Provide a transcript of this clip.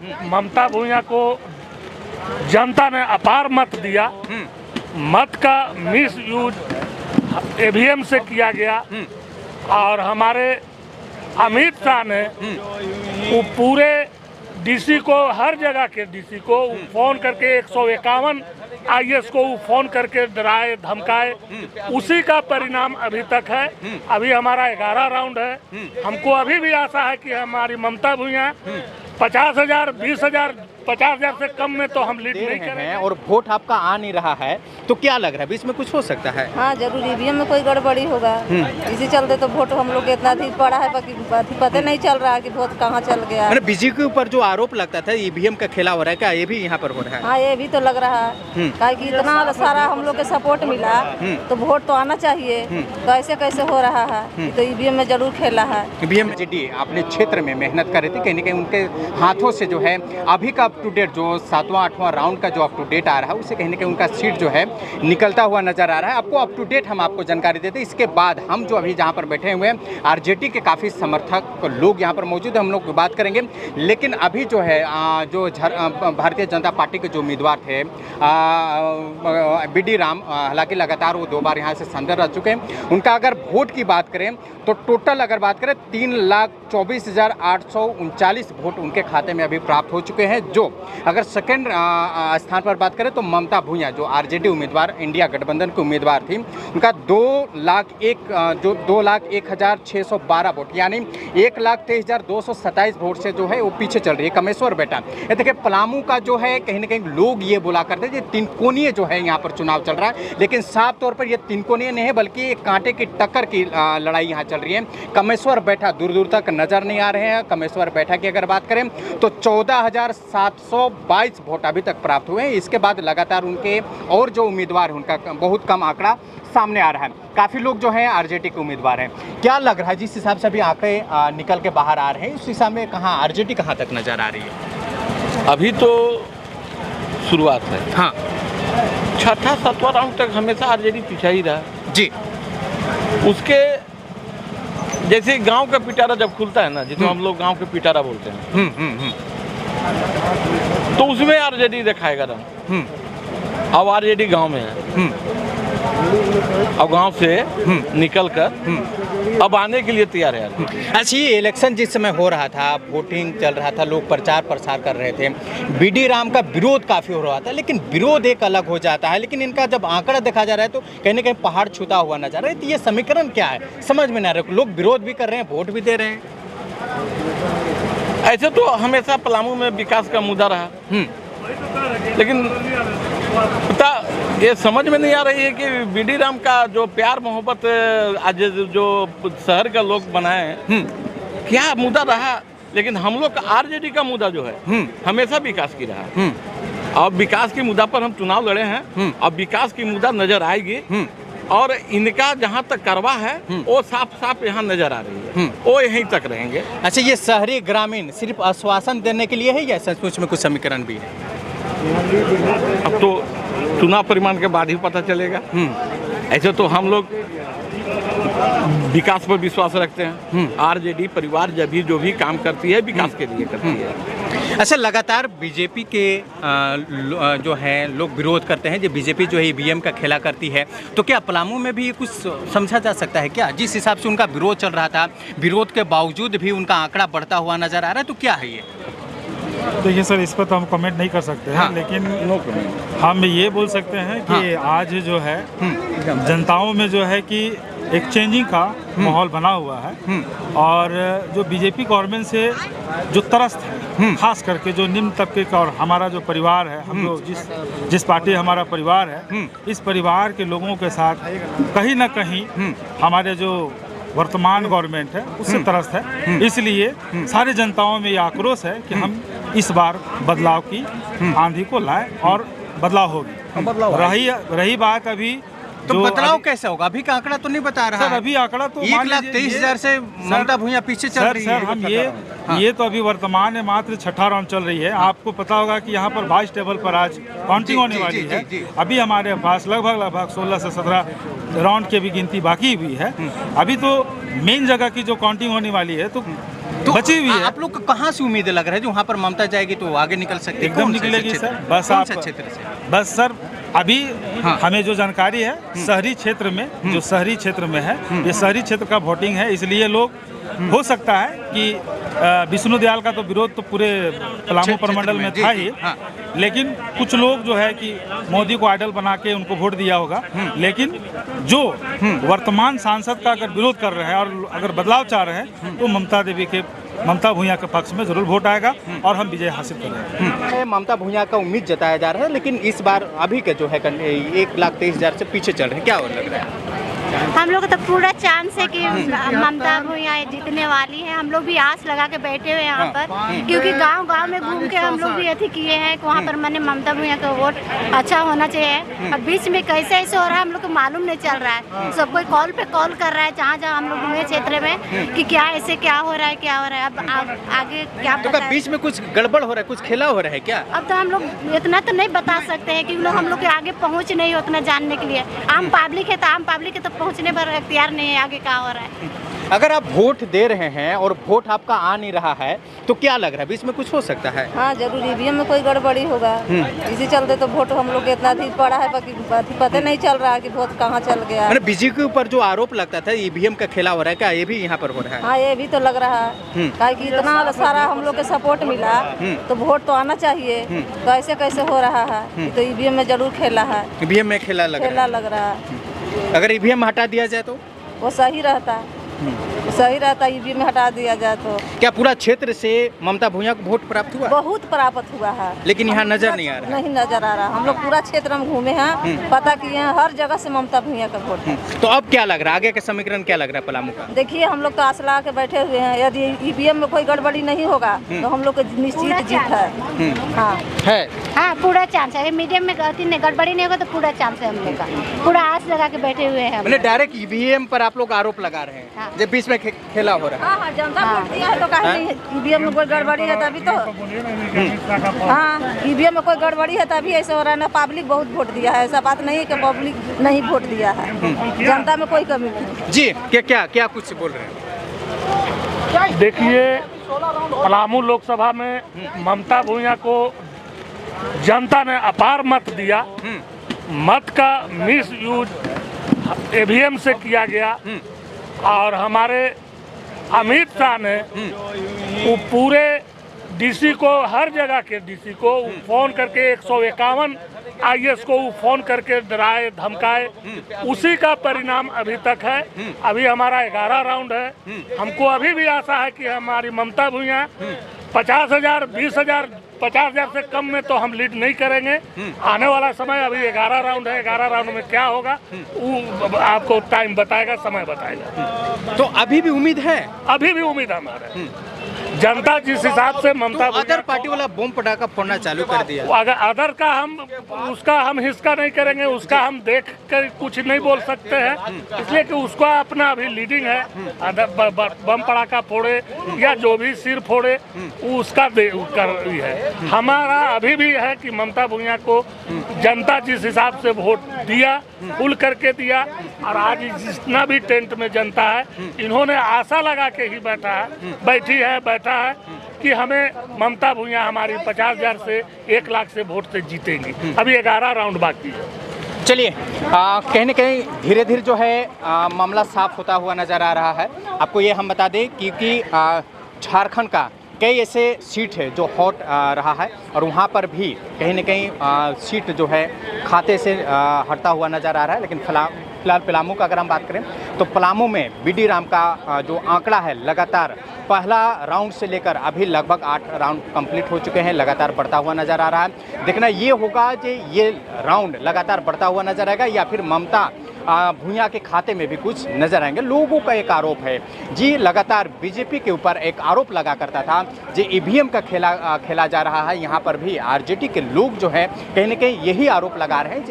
ममता भूया को जनता ने अपार मत दिया। मत का मिस यूज ईवीएम से किया गया और हमारे अमित शाह ने वो पूरे डीसी को, हर जगह के डीसी को फोन करके 151 आईएएस को फोन करके डराए धमकाए। उसी का परिणाम अभी तक है। अभी हमारा 11 राउंड है। हमको अभी भी आशा है कि हमारी ममता भूया 50,000, 20,000, 50,000 से कम में तो हम लीड नहीं करेंगे। और वोट आपका आ नहीं रहा है तो क्या लग रहा है, बीच में कुछ हो सकता है? हाँ जरूर, ईवीएम में कोई गड़बड़ी होगा। इसी चलते तो वोट हम लोग के इतना अधिक पड़ा है, पता नहीं चल रहा है कि वोट कहाँ चल गया। बीजेपी के ऊपर जो आरोप लगता था ईवीएम का खेला हो रहा है, क्या ये भी यहाँ पर हो रहा है? हाँ ये भी तो लग रहा है, कि इतना सारा हम लोग के सपोर्ट मिला तो वोट तो आना चाहिए। तो ऐसे कैसे हो रहा है? तो ईवीएम में जरूर खेला है। ईवीएम जेडी अपने क्षेत्र में मेहनत कर रही थी, कहीं ना कहीं उनके हाथों से जो है अभी का अप टू डेट जो 7वां 8वां राउंड का जो अप टू डेट आ रहा है, उससे कहीं ना कहीं उनका सीट जो है निकलता हुआ नजर आ रहा है। आपको अप टू डेट हम आपको जानकारी देते हैं। इसके बाद हम जो अभी जहां पर बैठे हुए हैं, आरजेडी के काफ़ी समर्थक लोग यहां पर मौजूद हैं, हम लोग बात करेंगे। लेकिन अभी जो है जो भारतीय जनता पार्टी के जो उम्मीदवार थे बीडी राम, हालांकि लगातार वो 2 बार यहाँ से संसद रह चुके हैं। उनका अगर वोट की बात करें तो टोटल अगर बात करें 3,24,839 वोट उनके खाते में अभी प्राप्त हो चुके हैं। जो अगर सेकेंड स्थान पर बात करें तो ममता भूया जो आरजेडी उम्मीदवार, इंडिया गठबंधन की उम्मीदवार थी, उनका 2,01,612 वोट यानी 1,23,227 वोट से जो है वो पीछे चल रही है कमेश्वर बेटा। ये देखिए पलामू का जो है कहीं ना कहीं लोग ये बोला करते हैं तिनकोनीय जो है यहाँ पर चुनाव चल रहा है, लेकिन साफ तौर पर ये तिनकोनीय नहीं है बल्कि एक कांटे की टक्कर की लड़ाई यहाँ चल रही है। कमेश्वर बैठा दूर दूर तक नजर नहीं आ रहे हैं। कमेश्वर बैठा की अगर बात करें तो 14,722 वोट अभी तक प्राप्त हुए हैं। इसके बाद लगातार उनके और जो उम्मीदवार हैं उनका बहुत कम आंकड़ा सामने आ रहा है। काफ़ी लोग जो हैं आरजेडी के उम्मीदवार हैं। क्या लग रहा है जिस हिसाब से अभी आंकड़े निकल के बाहर आ रहे हैं, उस हिसाब में कहाँ आरजेडी कहाँ तक नजर आ रही है? अभी तो शुरुआत है। हाँ, 6ठा 7वां राउंड तक हमेशा आरजेडी पीछा ही रहा जी। उसके जैसे गांव का पिटारा जब खुलता है ना, जिसको हम लोग गांव के पिटारा बोलते हैं, तो उसमें आरजेडी दिखाएगा रहा। अब आरजेडी गांव में है, अब गांव से निकल कर अब आने के लिए तैयार है। अच्छा, ये इलेक्शन जिस समय हो रहा था, वोटिंग चल रहा था, लोग प्रचार प्रसार कर रहे थे, बीडी राम का विरोध काफ़ी हो रहा था, लेकिन विरोध एक अलग हो जाता है, लेकिन इनका जब आंकड़ा देखा जा रहा है तो कहीं ना कहीं पहाड़ छूता हुआ नजर आ रहा है। तो ये समीकरण क्या है, समझ में नहीं आ रहा। लोग विरोध भी कर रहे हैं, वोट भी दे रहे हैं। ऐसे तो हमेशा पलामू में विकास का मुद्दा रहा, लेकिन पता ये समझ में नहीं आ रही है कि बीडी राम का जो प्यार मोहब्बत आज जो शहर का लोग बनाए हैं, क्या मुद्दा रहा। लेकिन हम लोग का आरजेडी का मुद्दा जो है हमेशा विकास की रहा। अब विकास की मुद्दा पर हम चुनाव लड़े हैं, अब विकास की मुद्दा नजर आएगी और इनका जहाँ तक करवा है वो साफ साफ यहाँ नजर आ रही है, वो यहीं तक रहेंगे। अच्छा, ये शहरी ग्रामीण सिर्फ आश्वासन देने के लिए है या सचमुच में कुछ समीकरण भी है? अब तो चुनाव परिणाम के बाद ही पता चलेगा। ऐसे तो हम लोग विकास पर विश्वास रखते हैं। आरजेडी परिवार जब भी जो भी काम करती है विकास के लिए करती है। अच्छा, लगातार बीजेपी के जो है लोग विरोध करते हैं, जो बीजेपी जो है ईवीएम का खेला करती है, तो क्या पलामू में भी कुछ समझा जा सकता है क्या? जिस हिसाब से उनका विरोध चल रहा था, विरोध के बावजूद भी उनका आंकड़ा बढ़ता हुआ नजर आ रहा है, तो क्या है ये? देखिए सर, इस पर तो हम कमेंट नहीं कर सकते हैं। हाँ, लेकिन हम ये बोल सकते हैं कि आज जो है जनताओं में जो है कि एक चेंजिंग का माहौल बना हुआ है और जो बीजेपी गवर्नमेंट से जो त्रस्त है, खास करके जो निम्न तबके का और हमारा जो परिवार है, हम लोग जिस पार्टी हमारा परिवार है, इस परिवार के लोगों के साथ कहीं ना कहीं हमारे जो वर्तमान गवर्नमेंट है उससे त्रस्त है। इसलिए सारी जनताओं में ये आक्रोश है कि हम इस बार बदलाव की आंधी को लाएं और बदलाव होगी। रही बात अभी तो बदलाव कैसे होगा? अभी का आंकड़ा तो नहीं बता रहा सर। अभी आंकड़ा तो 1,23,000 से ममता भूया पीछे चल रही है। सर हम ये तो अभी वर्तमान में मात्र 6ठा राउंड चल रही है। आपको पता होगा कि यहाँ पर 22 टेबल पर आज काउंटिंग होने वाली है। अभी हमारे पास लगभग 16 से 17 राउंड की भी गिनती बाकी हुई है। अभी तो मेन जगह की जो काउंटिंग होने वाली है, तो बची हुई है। आप लोग को कहाँ से उम्मीद लग रहा है जो वहाँ पर ममता जाएगी तो आगे निकल सकती है? एकदम कौन से निकलेगी क्षेत्र? सर। बस कौन आप से क्षेत्र से? बस सर अभी हाँ। हमें जो जानकारी है शहरी क्षेत्र में, जो शहरी क्षेत्र में है, ये शहरी क्षेत्र का वोटिंग है, इसलिए लोग हो सकता है कि विष्णु दयाल का तो विरोध तो पूरे पलामू क्षेत्र प्रमंडल में जी, था जी, ही, हाँ। लेकिन कुछ लोग जो है कि मोदी को आइडल बना के उनको वोट दिया होगा, लेकिन जो वर्तमान सांसद का अगर विरोध कर रहे हैं और अगर बदलाव चाह रहे हैं तो ममता भूया के पक्ष में जरूर वोट आएगा और हम विजय हासिल करेंगे। ममता भूया का उम्मीद जताया जा रहा है, लेकिन इस बार अभी के जो है 1,23,000 से पीछे चल रहे हैं, क्या और लग रहा है? हम लोग को तो पूरा चांस है कि ममता भूया जीतने वाली है। हम लोग भी आस लगा के बैठे हुए हैं यहाँ पर, क्योंकि गांव-गांव में घूम के हम लोग भी अथी किए हैं कि वहाँ पर मैंने ममता भूया का वोट अच्छा होना चाहिए। अब बीच में कैसे ऐसे हो रहा है हम लोग को मालूम नहीं चल रहा है। सब कोई कॉल पे कॉल कर रहा है जहाँ जहाँ हम लोग हुए क्षेत्र में कि क्या ऐसे क्या हो रहा है। अब आगे क्या तो क्या बीच में कुछ गड़बड़ हो रहा है, कुछ खेला हो रहा है क्या? अब तो हम लोग इतना तो नहीं बता सकते हैं कि लोग हम लोग के आगे पहुँच नहीं उतना जानने के लिए। आम पब्लिक है तो आम पब्लिक के तो पहुँचने पर इख्तियार नहीं है आगे क्या हो रहा है। अगर आप वोट दे रहे हैं और वोट आपका आ नहीं रहा है तो क्या लग रहा है बीच में कुछ हो सकता है? हाँ जरूर ईवीएम में कोई गड़बड़ी होगा, इसी चलते तो वोट हम लोग के इतना अधिक पड़ा है, बाकी पता नहीं चल रहा है कि वोट कहाँ चल गया। मैंने बीजेपी के ऊपर जो आरोप लगता था ईवीएम का खेला हो रहा है, क्या ये भी यहाँ पर हो रहा है? हाँ ये भी तो लग रहा है, कि इतना सारा हम लोग के सपोर्ट मिला तो वोट तो आना चाहिए, तो ऐसे कैसे हो रहा है? तो ईवीएम में जरूर खेला है, ईवीएम में खेला लग रहा लग रहा है। है। अगर ईवीएम हटा दिया जाए तो वो सही रहता, ईवीएम में हटा दिया जाए तो। क्या पूरा क्षेत्र से ममता भूया को वोट प्राप्त हुआ? बहुत प्राप्त हुआ है, लेकिन यहाँ नजर नहीं आ रहा। नहीं नजर आ रहा। हम लोग पूरा क्षेत्र में घूमे हैं, पता किए हैं, हर जगह से ममता भूया का वोट है। तो अब क्या लग रहा है, आगे का समीकरण क्या लग रहा है पलामू का? देखिए हम लोग तो आस लगा के बैठे हुए हैं, यदि ईवीएम में कोई गड़बड़ी नहीं होगा तो हम लोग को निश्चित जीत है। हाँ पूरा चांस है, मीडियम में गड़बड़ी नहीं होगा तो पूरा चांस है हम लोग का। पूरा आस लगा के बैठे हुए हैं। मैंने डायरेक्ट ईवीएम पर आप लोग आरोप लगा रहे हैं, हाँ। जब बीच में खेला हो रहा है। हाँ जनता वोट दिया है तो कहा नहीं ईवीएम में कोई गड़बड़ी है तभी तो। हाँ ईवीएम में कोई गड़बड़ी है तभी ऐसे हो रहा है ना। पब्लिक बहुत वोट दिया है, ऐसा बात नहीं है कि पब्लिक नहीं वोट दिया है, जनता में कोई कमी नहीं। जी क्या कुछ बोल रहे हैं? देखिए पलामू लोकसभा में ममता भूया को जनता ने अपार मत दिया। मत का मिस यूज ईवीएम से किया गया और हमारे अमित शाह ने वो पूरे डीसी को, हर जगह के डीसी को फोन करके 151 आईएएस को फोन करके डराए धमकाए। उसी का परिणाम अभी तक है। अभी हमारा 11 राउंड है। हमको अभी भी आशा है कि हमारी ममता भूया 50,000, 20,000, 50,000 से कम में तो हम लीड नहीं करेंगे। आने वाला समय अभी 11 राउंड है, 11 राउंड में क्या होगा वो आपको टाइम बताएगा, समय बताएगा। तो अभी भी उम्मीद है? अभी भी उम्मीद है हमारे। जनता जिस हिसाब से ममता तो अदर पार्टी वाला बम पटाखा फोड़ना चालू कर दिया। अगर अदर का उसका हम हिस्सा नहीं करेंगे, उसका हम देख कर कुछ नहीं बोल सकते हैं, इसलिए कि उसका अपना अभी लीडिंग है। अदर बम पटाखा फोड़े या जो भी सिर फोड़े वो उसका कर रही है। हमारा अभी भी है कि ममता भूया को जनता जिस हिसाब से वोट दिया, खुल करके दिया, और आज जितना भी टेंट में जनता है इन्होंने आशा लगा के ही बैठा है कि हमें ममता भूया हमारी 50,000 से 1 लाख से वोट से जीतेंगी। अभी 11 राउंड बाकी है। चलिए कहीं न कहीं धीरे धीरे जो है मामला साफ होता हुआ नज़र आ रहा है। आपको ये हम बता दें क्योंकि झारखंड का कई ऐसे सीट है जो हॉट रहा है और वहाँ पर भी कहीं न कहीं सीट जो है खाते से हटता हुआ नज़र आ रहा है। लेकिन फिलहाल पलामू का अगर हम बात करें तो पलामू में बीडी राम का जो आंकड़ा है लगातार पहला राउंड से लेकर अभी लगभग 8 राउंड कंप्लीट हो चुके हैं, लगातार बढ़ता हुआ नज़र आ रहा है। देखना ये होगा कि ये राउंड लगातार बढ़ता हुआ नजर आएगा या फिर ममता भूया के खाते में भी कुछ नजर आएंगे। लोगों का एक आरोप है जी, लगातार बीजेपी के ऊपर एक आरोप लगा करता था जी ईवीएम का खेला जा रहा है। यहाँ पर भी आरजेडी के लोग जो है कहीं न कहीं यही आरोप लगा रहे हैं।